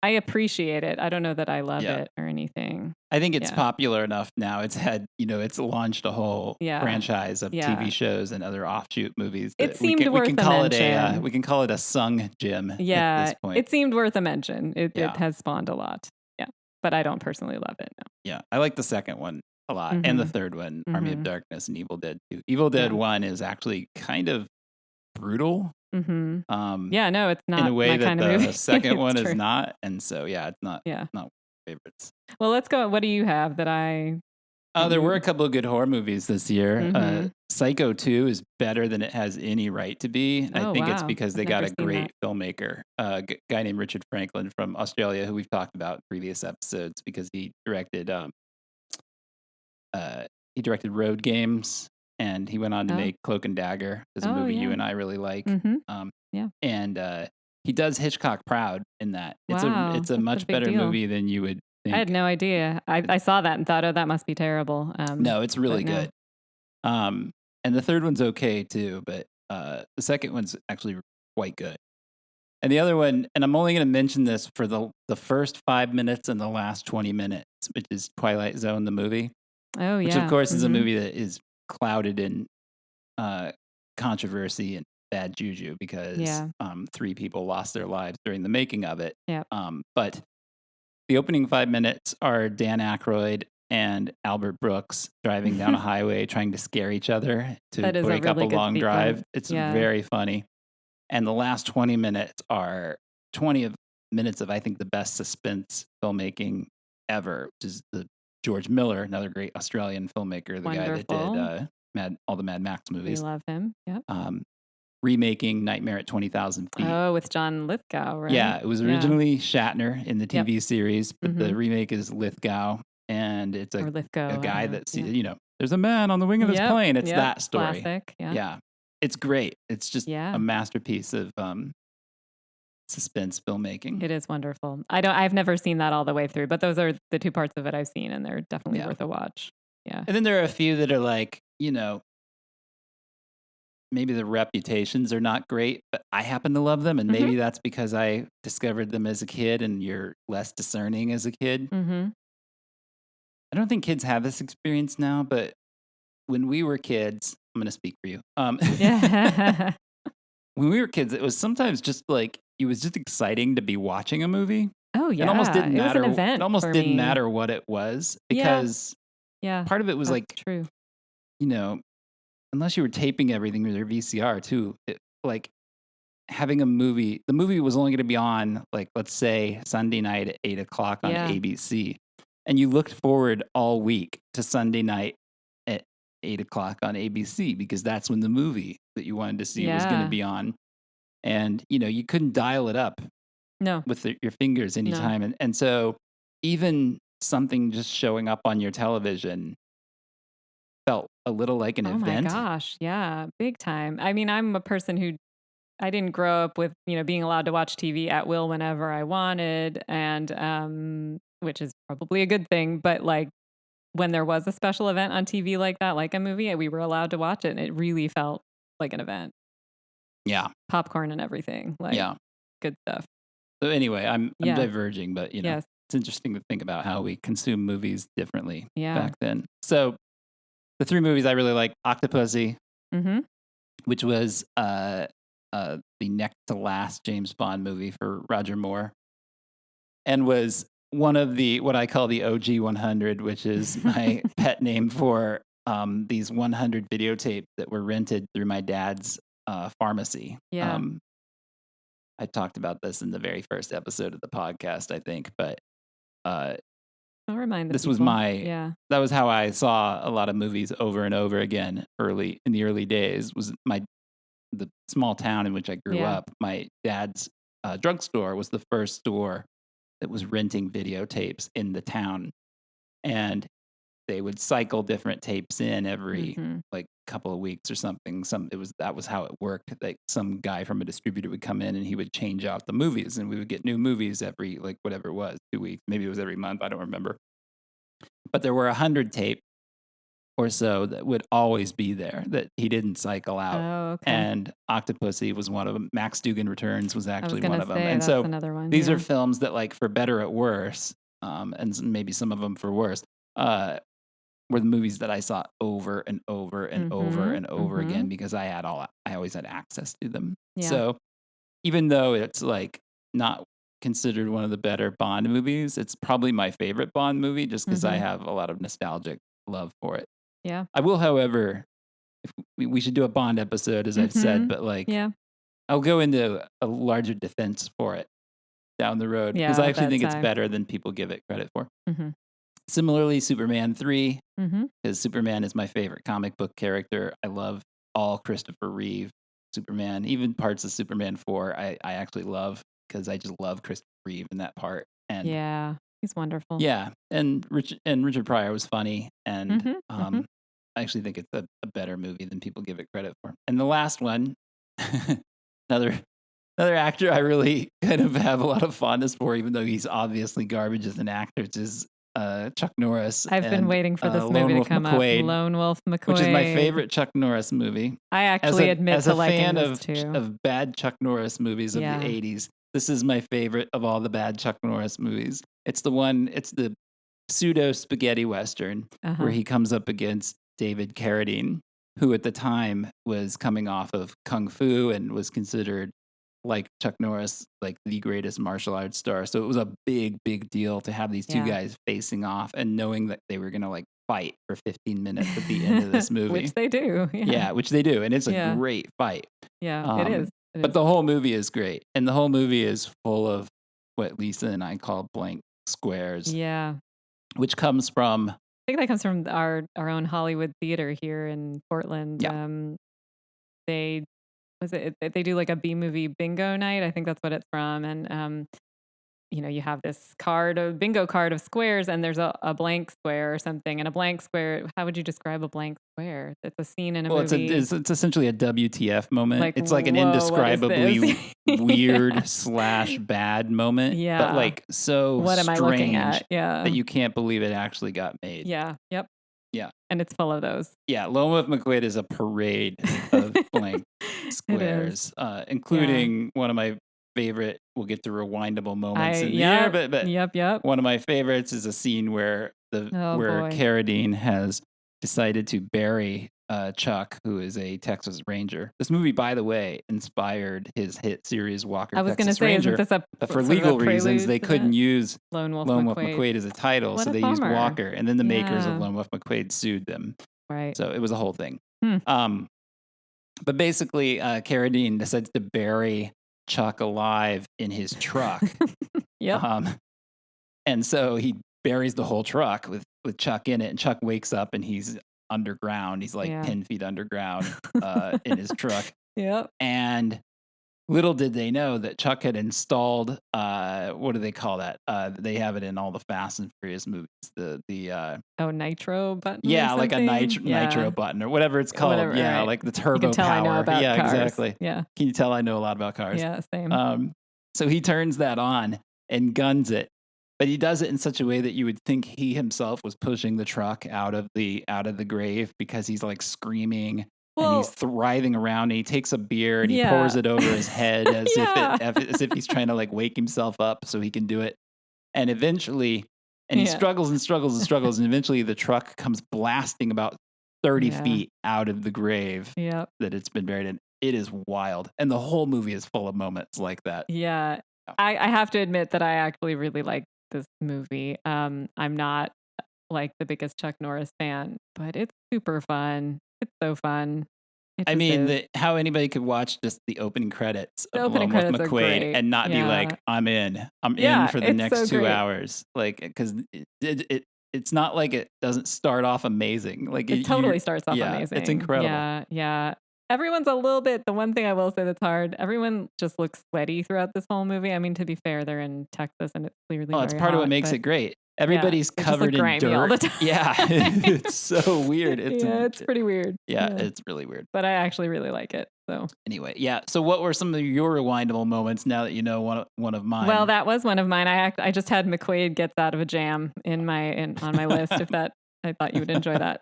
I appreciate it. I don't know that I love Yeah. it or anything. I think it's Yeah. popular enough now. It's had, it's launched a whole Yeah. franchise of Yeah. TV shows and other offshoot movies. It that seemed we worth can a call mention. it we can call it a sung gem at Yeah. this point. It seemed worth a mention. It Yeah. has spawned a lot. Yeah. But I don't personally love it. No. Yeah, I like the second one a lot, and the Mhm. third one, Army of Mhm. Darkness and Evil Dead 2. Evil Dead Yeah. 1 is actually kind of brutal. Mm-hmm. Yeah, no, it's not in a way my that kind of the movie. second It's one true. is not, and so it's not Yeah. not favorites. Well, let's go. What do you have that I? There were a couple of good horror movies this year. Mhm. Psycho 2 is better than it has any right to be. And I Oh, think it's wow. because they I've got never a seen great filmmaker, a guy named Richard Franklin from Australia, who we've talked about in previous episodes because he directed Road Games, and he went on to Oh. make Cloak and Dagger, is a Oh, movie you yeah. and I really like. Mhm. Yeah. And he does Hitchcock proud in that. Wow, It's a that's a much big better deal. movie than you would think. I had no idea. I saw that and thought, oh, that must be terrible. No, it's really but no. good. And the third one's okay too, but the second one's actually quite good. And the other one, and I'm only going to mention this for the first 5 minutes and the last 20 minutes, which is Twilight Zone, the movie. Oh, yeah. Which, of course, is a Mhm. movie that is clouded in controversy and bad juju because Yeah. 3 people lost their lives during the making of it. Yep. But the opening 5 minutes are Dan Aykroyd and Albert Brooks driving down a highway trying to scare each other to That is a break up really a good long sequence. drive. It's Yeah. very funny. And the last 20 minutes are 20 minutes of, I think, the best suspense filmmaking ever, which is the George Miller, another great Australian filmmaker, the guy that did all the Mad Max We movies, love him. Yep. remaking Nightmare at 20,000 Feet. Oh, with John Lithgow, right? Yeah, it was originally Shatner in the Yep. TV series, but the Mhm. remake is Lithgow, and it's Or Lithgow. a guy I that don't know. sees, there's a man on the wing of this Yep, plane. It's yep, that story. Classic. Yeah. Yeah, it's great. It's just Yeah. a masterpiece of suspense filmmaking. It is wonderful. I've never seen that all the way through, but those are the 2 parts of it I've seen, and they're definitely Yeah. worth a watch. Yeah. And then there are a few that are like, maybe the reputations are not great, but I happen to love them. And maybe that's because I discovered them as a kid and you're less discerning as a kid. Mm-hmm. I don't think kids have this experience now, but when we were kids, I'm going to speak for you. Yeah. When we were kids, it was sometimes just like, it was just exciting to be watching a movie. Oh, yeah. It almost didn't matter. It was an event It almost for didn't me. matter what it was Yeah. because Yeah. part of it was that's like, true. you know, unless you were taping everything with your VCR too, like having a movie, the movie was only going to be on, like, let's say Sunday night at 8 o'clock on Yeah. ABC. And you looked forward all week to Sunday night at 8 o'clock on ABC because that's when the movie that you wanted to see was going to Yeah. be on. And, you couldn't dial it up No. with your fingers anytime. And so even something just showing up on your television felt a little like an Oh my event. gosh. Yeah. Big time. I mean, I'm a person who I didn't grow up with, being allowed to watch TV at will whenever I wanted, and which is probably a good thing. But like when there was a special event on TV like that, like a movie, we were allowed to watch it, and it really felt like an event. Yeah. Popcorn and everything, like Yeah. good stuff. So anyway, I'm Yeah. diverging, but Yes. it's interesting to think about how we consume movies differently Yeah. back then. So the 3 movies I really like: Octopussy, Mm-hmm. which was the next to last James Bond movie for Roger Moore, and was one of the what I call the OG 100, which is my pet name for these 100 videotapes that were rented through my dad's pharmacy. Yeah. I talked about this in the very first episode of the podcast, I think, but I'll remind the this was people. that was how I saw a lot of movies over and over again in the early days. Was the small town in which I grew up. My dad's drugstore was the first store that was renting videotapes in the town, and they would cycle different tapes in every like couple of weeks or something. That was how it worked. Like some guy from a distributor would come in and he would change out the movies, and we would get new movies every, like, whatever it was, 2 weeks. Maybe it was every month. I don't remember. But there were 100 tape or so that would always be there that he didn't cycle out. Oh, okay. And Octopussy was one of them. Max Dugan Returns was actually one of them. Say, And that's so another one. these are films that, like, for better or worse, and maybe some of them for worse, were the movies that I saw over and over and over and over again because I always had access to them. Yeah. So even though it's like not considered one of the better Bond movies, it's probably my favorite Bond movie just because I have a lot of nostalgic love for it. Yeah. I will, however, if we should do a Bond episode, as I've said, but like, I'll go into a larger defense for it down the road because I actually think it's better than people give it credit for. Similarly, Superman 3, because Superman is my favorite comic book character. I love all Christopher Reeve Superman, even parts of Superman 4. I actually love because I just love Christopher Reeve in that part. And yeah, he's wonderful. Yeah, and Richard Pryor was funny, and I actually think it's a better movie than people give it credit for. And the last one, another actor I really kind of have a lot of fondness for, even though he's obviously garbage as an actor, is Chuck Norris. I've been waiting for this movie to come up. Lone Wolf McQuade, which is my favorite Chuck Norris movie. I actually admit to liking this too. As a fan of bad Chuck Norris movies of the 80s, this is my favorite of all the bad Chuck Norris movies. It's the pseudo spaghetti western where he comes up against David Carradine, who at the time was coming off of Kung Fu and was considered, like Chuck Norris, like the greatest martial arts star. So it was a big, big deal to have these two guys facing off and knowing that they were going to like fight for 15 minutes at the end of this movie. Which they do. Yeah, which they do. And it's a great fight. Yeah, it is. But the whole movie is great. And the whole movie is full of what Lisa and I call blank squares. Yeah. Which comes from... I think that comes from our own Hollywood theater here in Portland. Yeah. They do like a B-movie bingo night. I think that's what it's from. And, you have this bingo card of squares, and there's a blank square or something. And a blank square, how would you describe a blank square? It's a scene in a movie. It's essentially a WTF moment. It's like an indescribably weird / bad moment. Yeah. But like so what am I looking at? Yeah. That you can't believe it actually got made. Yeah. Yep. Yeah. And it's full of those. Yeah. Lone Wolf McQuade is a parade of blank squares, including one of my favorite, we'll get to rewindable moments in the year, but one of my favorites is a scene where Carradine has decided to bury Chuck, who is a Texas Ranger. This movie, by the way, inspired his hit series Walker, I was going to Texas say, Ranger. isn't this But for sort of legal a reasons, prelude they to couldn't that? use Lone Wolf McQuade as a title, What so a they used bummer. Walker. And then the makers of Yeah. Lone Wolf McQuade sued them. Right. So it was a whole thing. Hmm. But basically, Carradine decides to bury Chuck alive in his truck. Yep. And so he buries the whole truck with Chuck in it, and Chuck wakes up and he's underground. He's like 10 feet underground in his truck. Yep. And little did they know that Chuck had installed, what do they call that? They have it in all the Fast and Furious movies. The nitro button. Yeah, like a something? nitro button or whatever it's called. Whatever, yeah, right. like the turbo You can tell power. I know about yeah, cars. exactly. Yeah. Can you tell I know a lot about cars? Yeah, same. So he turns that on and guns it. But he does it in such a way that you would think he himself was pushing the truck out of the grave, because he's like screaming and he's writhing around, and he takes a beer and he pours it over his head as if he's trying to like wake himself up so he can do it. And eventually, he struggles and struggles and struggles, and eventually the truck comes blasting about 30 feet out of the grave that it's been buried in. It is wild. And the whole movie is full of moments like that. Yeah. I have to admit that I actually really like this movie. I'm not like the biggest Chuck Norris fan, but it's super fun. It's so fun. I mean, how anybody could watch just the opening credits of Lone Wolf McQuade and not be like, I'm in for the next 2 hours. Like, because it's not like it doesn't start off amazing. Like it totally starts off amazing. It's incredible. Yeah. Everyone's a little bit, the one thing I will say that's hard, everyone just looks sweaty throughout this whole movie. I mean, to be fair, they're in Texas and it's clearly it's part of what makes it great. Everybody's covered in dirt. All the time. Yeah, it's so weird. It's pretty weird. Yeah, it's really weird. But I actually really like it. So anyway, yeah. So what were some of your rewindable moments now that you know one of mine? Well, that was one of mine. I just had McQuade gets out of a jam on my list. I thought you would enjoy that.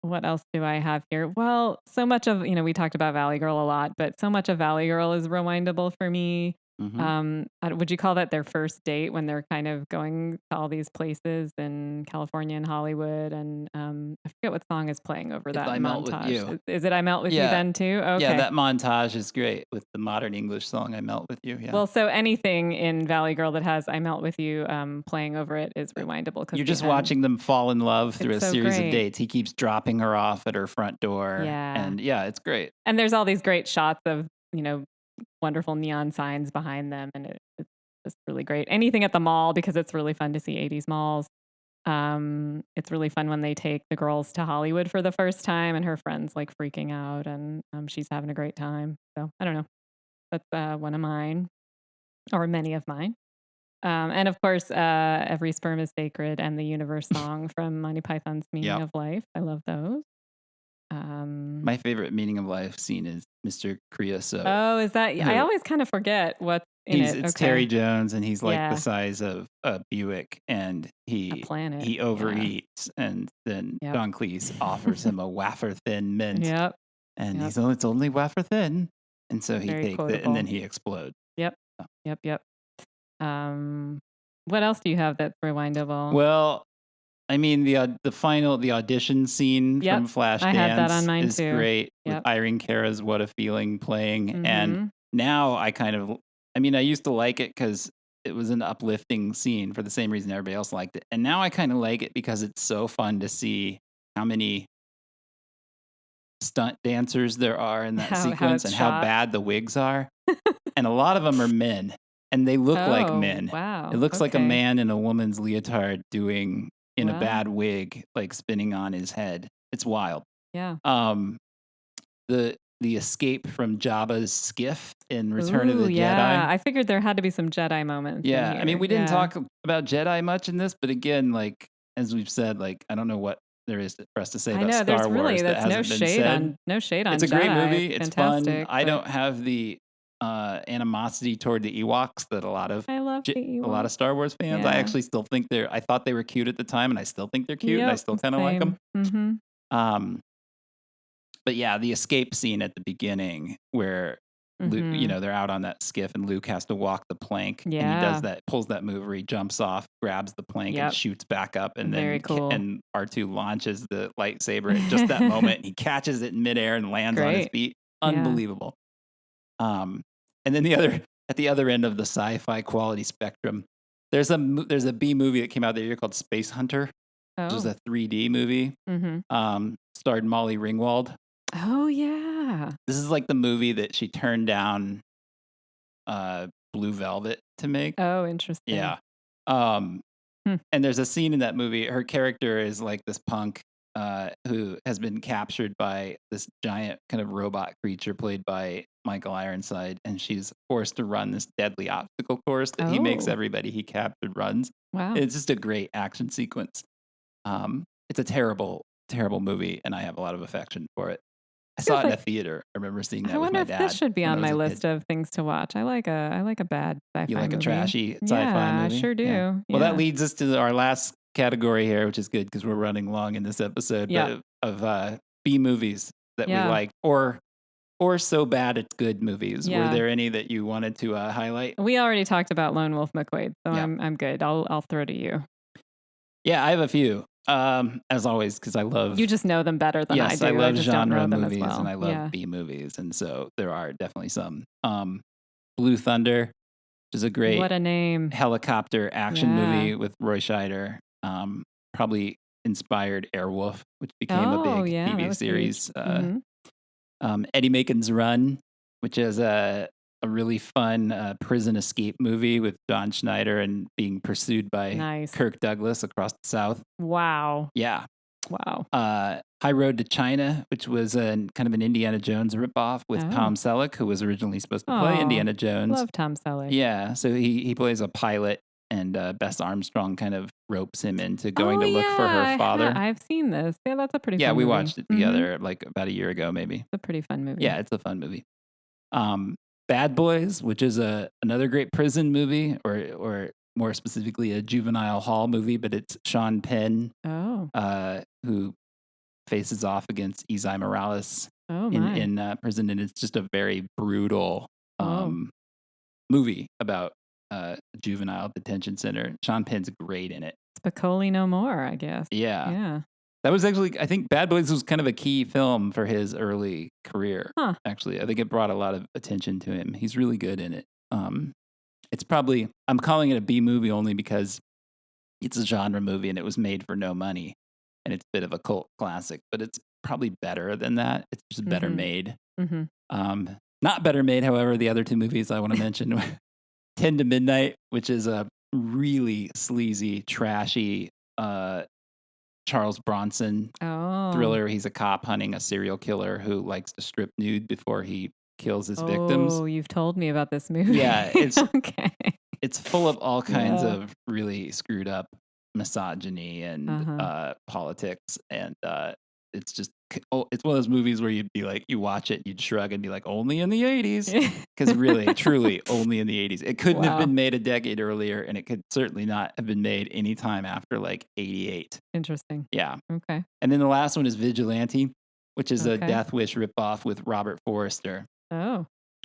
What else do I have here? Well, so much of, we talked about Valley Girl a lot, but so much of Valley Girl is rewindable for me. Would you call that their first date when they're kind of going to all these places in California and Hollywood? And I forget what song is playing over that I Melt montage. With You. Is it I Melt With You then too? Okay. Yeah, that montage is great with the modern English song I Melt With You. Yeah. Well, so anything in Valley Girl that has I Melt With You playing over it is rewindable. You're just watching them fall in love through a series of dates. He keeps dropping her off at her front door. Yeah. And it's great. And there's all these great shots of, wonderful neon signs behind them. And it's just really great. Anything at the mall, because it's really fun to see 80s malls. It's really fun when they take the girls to Hollywood for the first time and her friend's like freaking out and she's having a great time. So I don't know. That's one of mine, or many of mine. And of course, Every Sperm is Sacred and the Universe song from Monty Python's Meaning of Life. I love those. My favorite Meaning of Life scene is Mr. Creosote. Oh, is that? I always kind of forget what's in it. It's Terry Jones, and he's like the size of a Buick, and he overeats, and then John Cleese offers him a wafer thin mint. And he's it's only wafer thin, and so he takes it, and then he explodes. Yep. What else do you have that's rewindable? Well, I mean, the audition scene from Flashdance is great. With Irene Cara's "What a Feeling" playing, and now I used to like it because it was an uplifting scene for the same reason everybody else liked it, and now I kind of like it because it's so fun to see how many stunt dancers there are in that sequence and how bad the wigs are, and a lot of them are men, and they look like men. Wow, it looks like a man in a woman's leotard doing. In a bad wig, like spinning on his head. It's wild. Yeah. The escape from Jabba's skiff in Return of the Jedi. Yeah, I figured there had to be some Jedi moments. Yeah, I mean, we didn't talk about Jedi much in this, but again, like as we've said, like I don't know what there is for us to say about Star Wars that hasn't been said. No shade on. It's a great movie. It's fantastic, fun. I don't have the animosity toward the Ewoks that a lot of Star Wars fans. I actually still think I thought they were cute at the time, and I still think they're cute, and I still kind of like them. Mm-hmm. But yeah, the escape scene at the beginning where Luke, they're out on that skiff and Luke has to walk the plank. Yeah. And he does that, pulls that move where he jumps off, grabs the plank and shoots back up. And Very then cool. and R2 launches the lightsaber at just that moment. He catches it in midair and lands on his feet. Unbelievable. And then at the other end of the sci-fi quality spectrum, there's a B movie that came out that year called Space Hunter, which is a 3D movie. Starred Molly Ringwald. Oh yeah. This is like the movie that she turned down Blue Velvet to make. Oh, interesting. Yeah. And there's a scene in that movie. Her character is like this punk who has been captured by this giant kind of robot creature played by Michael Ironside, and she's forced to run this deadly obstacle course that he makes everybody he captured runs. Wow. It's just a great action sequence. It's a terrible, terrible movie, and I have a lot of affection for it. I saw it in a theater. I remember seeing that with my dad. I wonder if this should be on my list of things to watch. I like a bad sci-fi movie. You like a trashy sci-fi movie? I sure do. Yeah. Well, that leads us to our last category here, which is good because we're running long in this episode. Yeah. Of B movies that we like, or so bad it's good movies. Yeah. Were there any that you wanted to highlight? We already talked about Lone Wolf McQuade, so I'm good. I'll throw to you. Yeah, I have a few. As always, because I love... You just know them better than I do. I love just genre don't know them movies, as well. and I love B movies, and so there are definitely some. Blue Thunder, which is a great... What a name. Helicopter action movie with Roy Scheider. Probably inspired Airwolf, which became a big TV series. Eddie Macon's Run, which is a really fun prison escape movie with John Schneider and being pursued by Kirk Douglas across the South. Wow. Yeah. Wow. High Road to China, which was kind of an Indiana Jones ripoff with Tom Selleck, who was originally supposed to play Indiana Jones. Love Tom Selleck. Yeah. So he plays a pilot, and Bess Armstrong kind of ropes him into going to look for her father. I've seen this. Yeah, that's a pretty fun movie. Yeah, we watched it together like about a year ago, maybe. It's a pretty fun movie. Yeah, it's a fun movie. Bad Boys, which is another great prison movie, or more specifically a juvenile hall movie, but it's Sean Penn who faces off against Isai Morales in prison, and it's just a very brutal movie about a juvenile detention center. Sean Penn's great in it. Spicoli no more, I guess. Yeah. Yeah. That was actually, I think Bad Boys was kind of a key film for his early career. Actually, I think it brought a lot of attention to him. He's really good in it. It's probably, I'm calling it a B movie only because it's a genre movie and it was made for no money. And it's a bit of a cult classic, but it's probably better than that. It's just better made. Not better made, however, the other two movies I want to mention 10 to Midnight, which is a really sleazy, trashy Charles Bronson thriller. He's a cop hunting a serial killer who likes to strip nude before he kills his victims. Oh, you've told me about this movie. Yeah, it's okay. It's full of all kinds of really screwed up misogyny and politics, and it's just it's one of those movies where you'd be like, you watch it, you'd shrug and be like, only in the 80s, because really, truly, only in the 80s. It couldn't have been made a decade earlier, and it could certainly not have been made any time after like 88. Interesting. Yeah. Okay. And then the last one is Vigilante, which is a Death Wish ripoff with Robert Forster.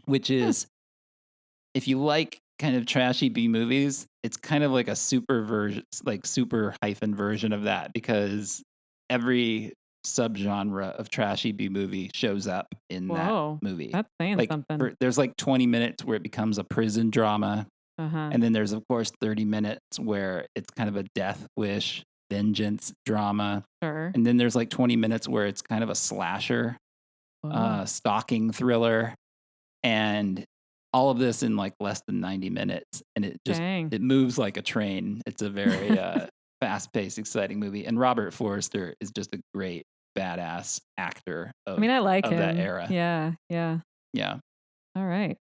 Which is, if you like kind of trashy B movies, it's kind of like a super hyphen version of that, because every subgenre of trashy B movie shows up in that movie. That's saying something. There's like 20 minutes where it becomes a prison drama. And then there's, of course, 30 minutes where it's kind of a death wish, vengeance drama. And then there's like 20 minutes where it's kind of a slasher, stalking thriller. And all of this in like less than 90 minutes. And it just, it moves like a train. It's a very fast-paced, exciting movie. And Robert Forster is just a great, badass actor of, I like him. That era. Yeah. All right.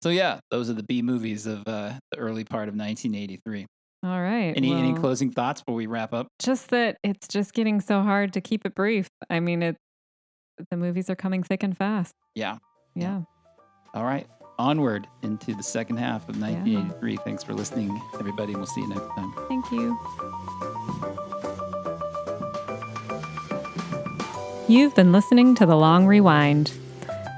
So yeah, those are the B movies of the early part of 1983. All right. Any closing thoughts before we wrap up? Just that it's just getting so hard to keep it brief. I mean, the movies are coming thick and fast. Yeah. All right. Onward into the second half of 1983. Thanks for listening, everybody. We'll see you next time. Thank you. You've been listening to The Long Rewind.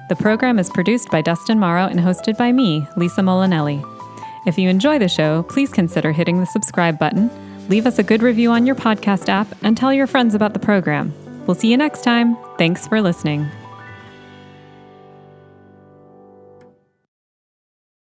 The program is produced by Dustin Morrow and hosted by me, Lisa Molinelli. If you enjoy the show, please consider hitting the subscribe button, leave us a good review on your podcast app, and tell your friends about the program. We'll see you next time. Thanks for listening.